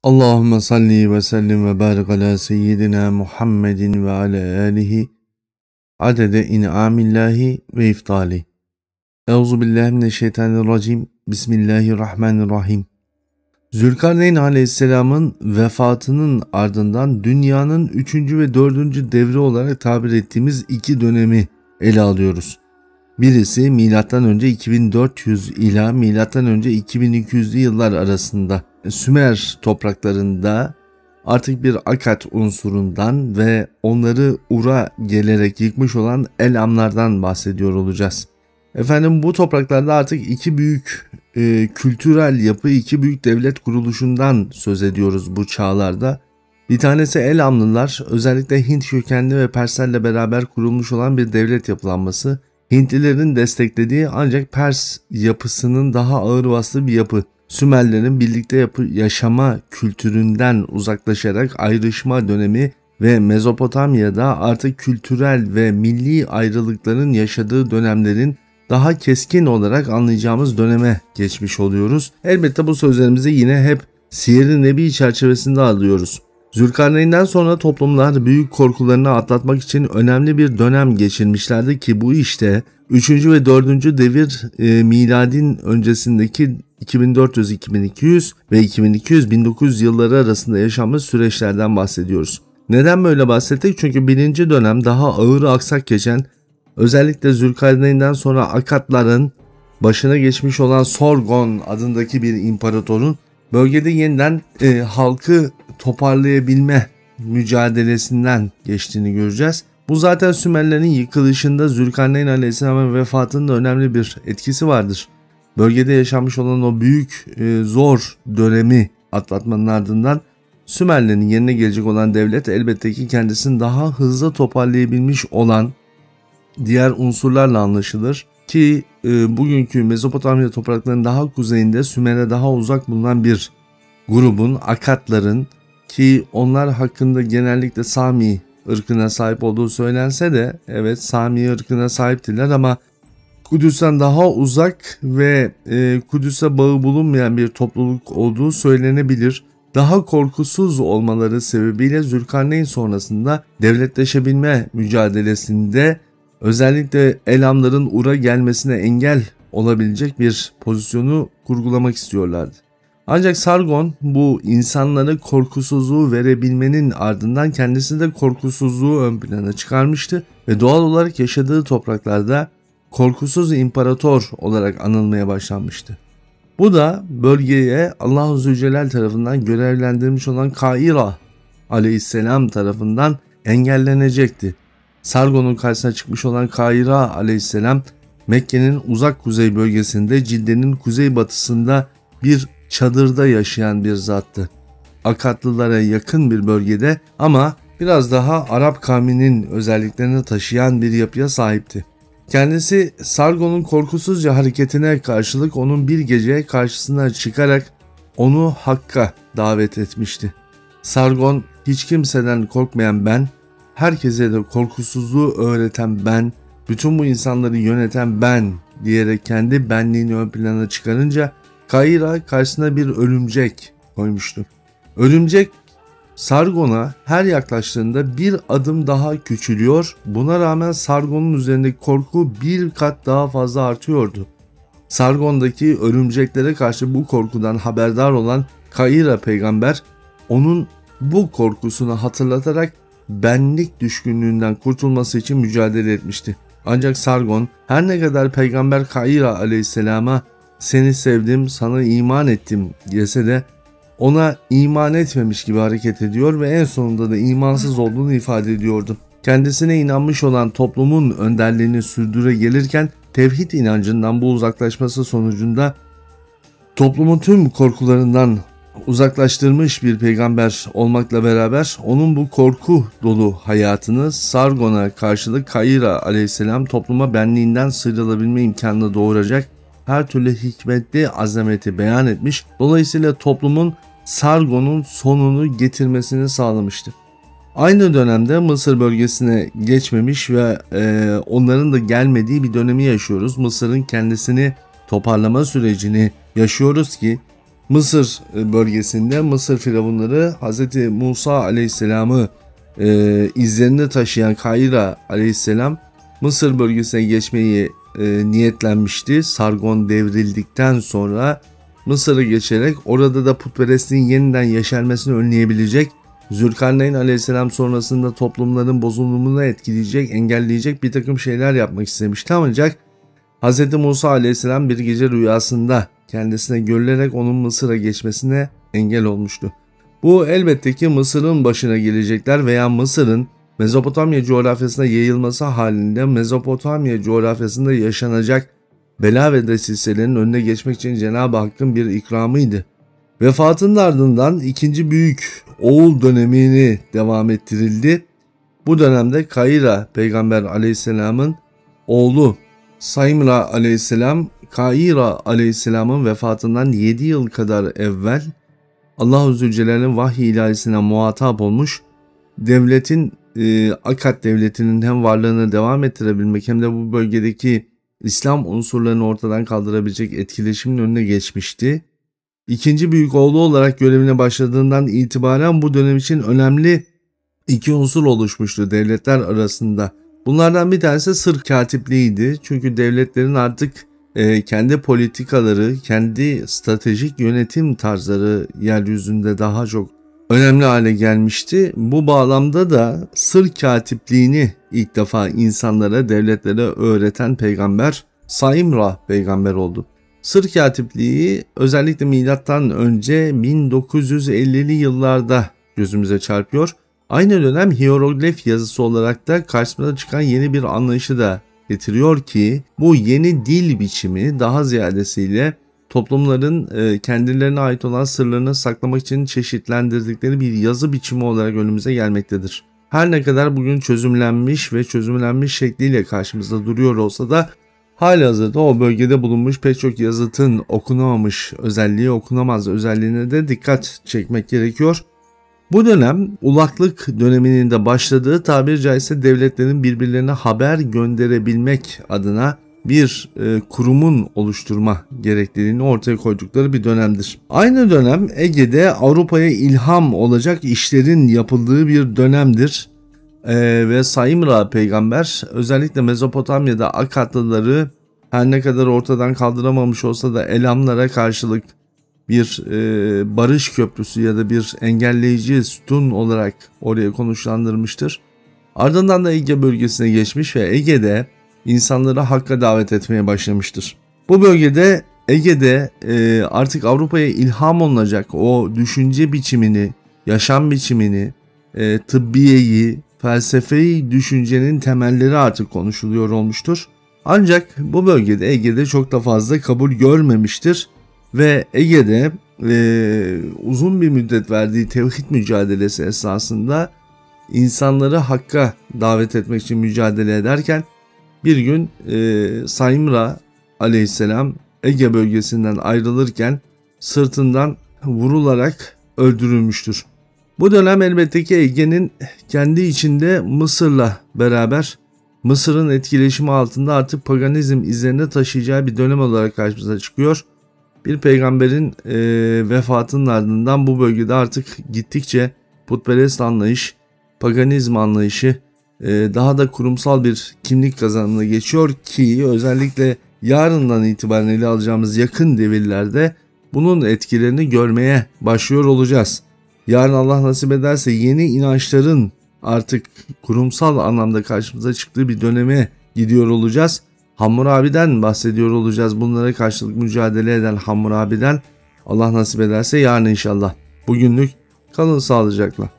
Allahümme salli ve sellim ve barik ala seyyidina Muhammedin ve ala alihi adede in'amillahi ve iftali. Euzubillahimineşşeytanirracim. Bismillahirrahmanirrahim. Zülkarneyn aleyhisselamın vefatının ardından dünyanın 3. ve 4. devri olarak tabir ettiğimiz iki dönemi ele alıyoruz. Birisi M.Ö. 2400 ila M.Ö. 2200'lü yıllar arasında Sümer topraklarında artık bir Akkad unsurundan ve onları Ur'a gelerek yıkmış olan Elamlardan bahsediyor olacağız. Bu topraklarda artık iki büyük kültürel yapı, iki büyük devlet kuruluşundan söz ediyoruz bu çağlarda. Bir tanesi Elamlılar, özellikle Hint kökenli ve Perslerle beraber kurulmuş olan bir devlet yapılanması. Hintlilerin desteklediği ancak Pers yapısının daha ağır bastığı bir yapı. Sümerlerin birlikte yaşama kültüründen uzaklaşarak ayrışma dönemi ve Mezopotamya'da artık kültürel ve milli ayrılıkların yaşadığı dönemlerin daha keskin olarak anlayacağımız döneme geçmiş oluyoruz. Elbette bu sözlerimizi yine hep Siyer-i Nebi çerçevesinde alıyoruz. Zülkarneyn'den sonra toplumlar büyük korkularını atlatmak için önemli bir dönem geçirmişlerdi ki bu işte 3. ve 4. devir miladin öncesindeki 2400-2200 ve 2200-1900 yılları arasında yaşanmış süreçlerden bahsediyoruz. Neden böyle bahsettik? Çünkü birinci dönem daha ağır aksak geçen, özellikle Zülkarneyn'den sonra Akkadların başına geçmiş olan Sargon adındaki bir imparatorun bölgede yeniden halkı toparlayabilme mücadelesinden geçtiğini göreceğiz. Bu zaten Sümerlerin yıkılışında Zülkarneyn Aleyhisselam'ın vefatında önemli bir etkisi vardır. Bölgede yaşanmış olan o büyük zor dönemi atlatmanın ardından Sümerlerin yerine gelecek olan devlet elbette ki kendisini daha hızlı toparlayabilmiş olan diğer unsurlarla anlaşılır ki bugünkü Mezopotamya topraklarının daha kuzeyinde Sümer'e daha uzak bulunan bir grubun, Akkadların, ki onlar hakkında genellikle Sami ırkına sahip olduğu söylense de evet Sami ırkına sahiptiler ama Kudüs'ten daha uzak ve Kudüs'e bağı bulunmayan bir topluluk olduğu söylenebilir. Daha korkusuz olmaları sebebiyle Zülkarneyn sonrasında devletleşebilme mücadelesinde özellikle Elamların Ur'a gelmesine engel olabilecek bir pozisyonu kurgulamak istiyorlardı. Ancak Sargon bu insanlara korkusuzluğu verebilmenin ardından kendisi de korkusuzluğu ön plana çıkarmıştı ve doğal olarak yaşadığı topraklarda korkusuz imparator olarak anılmaya başlanmıştı. Bu da bölgeye Allah-u Zülcelal tarafından görevlendirilmiş olan Kaira aleyhisselam tarafından engellenecekti. Sargon'un karşısına çıkmış olan Kaira aleyhisselam Mekke'nin uzak kuzey bölgesinde Cidde'nin kuzeybatısında bir çadırda yaşayan bir zattı. Akkadlılara yakın bir bölgede ama biraz daha Arap kavminin özelliklerini taşıyan bir yapıya sahipti. Kendisi Sargon'un korkusuzca hareketine karşılık onun bir gece karşısına çıkarak onu Hakk'a davet etmişti. Sargon, hiç kimseden korkmayan ben, herkese de korkusuzluğu öğreten ben, bütün bu insanları yöneten ben diyerek kendi benliğini ön plana çıkarınca Kaira karşısına bir örümcek koymuştu. Örümcek Sargon'a her yaklaştığında bir adım daha küçülüyor, buna rağmen Sargon'un üzerindeki korku bir kat daha fazla artıyordu. Sargon'daki örümceklere karşı bu korkudan haberdar olan Kaira peygamber onun bu korkusunu hatırlatarak benlik düşkünlüğünden kurtulması için mücadele etmişti. Ancak Sargon her ne kadar peygamber Kaira aleyhisselama seni sevdim, sana iman ettim diyese de ona iman etmemiş gibi hareket ediyor ve en sonunda da imansız olduğunu ifade ediyordu. Kendisine inanmış olan toplumun önderliğini sürdüre gelirken tevhid inancından bu uzaklaşması sonucunda toplumun tüm korkularından uzaklaştırmış bir peygamber olmakla beraber onun bu korku dolu hayatını Sargon'a karşılık Kaira aleyhisselam topluma benliğinden sıyrılabilme imkanını doğuracak her türlü hikmetli azameti beyan etmiş, dolayısıyla toplumun Sargon'un sonunu getirmesini sağlamıştı. Aynı dönemde Mısır bölgesine geçmemiş ve onların da gelmediği bir dönemi yaşıyoruz. Mısır'ın kendisini toparlama sürecini yaşıyoruz ki Mısır bölgesinde Mısır firavunları Hz. Musa aleyhisselamı izlerinde taşıyan Kayra aleyhisselam Mısır bölgesine geçmeyi niyetlenmişti. Sargon devrildikten sonra Mısır'ı geçerek orada da putperestliğin yeniden yeşermesini önleyebilecek, Zülkarneyn aleyhisselam sonrasında toplumların bozulumunu etkileyecek, engelleyecek bir takım şeyler yapmak istemişti. Ancak Hz. Musa aleyhisselam bir gece rüyasında kendisine görülerek onun Mısır'a geçmesine engel olmuştu. Bu elbette ki Mısır'ın başına gelecekler veya Mısır'ın Mezopotamya coğrafyasına yayılması halinde Mezopotamya coğrafyasında yaşanacak bela ve desiselerin önüne geçmek için Cenab-ı Hakk'ın bir ikramıydı. Vefatının ardından ikinci büyük oğul dönemini devam ettirildi. Bu dönemde Kayra peygamber aleyhisselamın oğlu Saymra aleyhisselam, Kayra aleyhisselamın vefatından 7 yıl kadar evvel Allah-u Zülcelal'in vahiy ilahisine muhatap olmuş, devletin Akkad devletinin hem varlığını devam ettirebilmek hem de bu bölgedeki İslam unsurlarını ortadan kaldırabilecek etkileşimin önüne geçmişti. İkinci büyük oğlu olarak görevine başladığından itibaren bu dönem için önemli iki unsur oluşmuştu devletler arasında. Bunlardan bir tanesi sır katipliğiydi. Çünkü devletlerin artık kendi politikaları, kendi stratejik yönetim tarzları yeryüzünde daha çok önemli hale gelmişti. Bu bağlamda da sır katipliğini ilk defa insanlara, devletlere öğreten peygamber Saymra peygamber oldu. Sır katipliği özellikle milattan önce 1950'li yıllarda gözümüze çarpıyor. Aynı dönem hieroglif yazısı olarak da karşımıza çıkan yeni bir anlayışı da getiriyor ki bu yeni dil biçimi daha ziyadesiyle toplumların kendilerine ait olan sırlarını saklamak için çeşitlendirdikleri bir yazı biçimi olarak önümüze gelmektedir. Her ne kadar bugün çözümlenmiş ve çözümlenmiş şekliyle karşımızda duruyor olsa da halihazırda o bölgede bulunmuş pek çok yazıtın okunamamış özelliği, okunamaz özelliğine de dikkat çekmek gerekiyor. Bu dönem ulaklık döneminin de başladığı, tabiri caizse devletlerin birbirlerine haber gönderebilmek adına bir kurumun oluşturma gerekliliğini ortaya koydukları bir dönemdir. Aynı dönem Ege'de Avrupa'ya ilham olacak işlerin yapıldığı bir dönemdir. Ve Saymra peygamber özellikle Mezopotamya'da Akkadlıları her ne kadar ortadan kaldıramamış olsa da Elamlara karşılık bir barış köprüsü ya da bir engelleyici sütun olarak oraya konuşlandırmıştır. Ardından da Ege bölgesine geçmiş ve Ege'de insanları Hakk'a davet etmeye başlamıştır. Bu bölgede Ege'de artık Avrupa'ya ilham olunacak o düşünce biçimini, yaşam biçimini, tıbbiyeyi, felsefeyi düşüncenin temelleri artık konuşuluyor olmuştur. Ancak bu bölgede Ege'de çok da fazla kabul görmemiştir. Ve Ege'de uzun bir müddet verdiği tevhid mücadelesi esasında insanları Hakk'a davet etmek için mücadele ederken bir gün Saymra aleyhisselam Ege bölgesinden ayrılırken sırtından vurularak öldürülmüştür. Bu dönem elbette ki Ege'nin kendi içinde Mısır'la beraber Mısır'ın etkileşimi altında artık paganizm izlerine taşıyacağı bir dönem olarak karşımıza çıkıyor. Bir peygamberin vefatının ardından bu bölgede artık gittikçe putperest anlayış, paganizm anlayışı daha da kurumsal bir kimlik kazanımına geçiyor ki özellikle yarından itibaren ele alacağımız yakın devirlerde bunun etkilerini görmeye başlıyor olacağız. Yarın Allah nasip ederse yeni inançların artık kurumsal anlamda karşımıza çıktığı bir döneme gidiyor olacağız. Hammurabi'den bahsediyor olacağız. Bunlara karşılık mücadele eden Hammurabi'den Allah nasip ederse yarın inşallah. Bugünlük kalın sağlıcakla.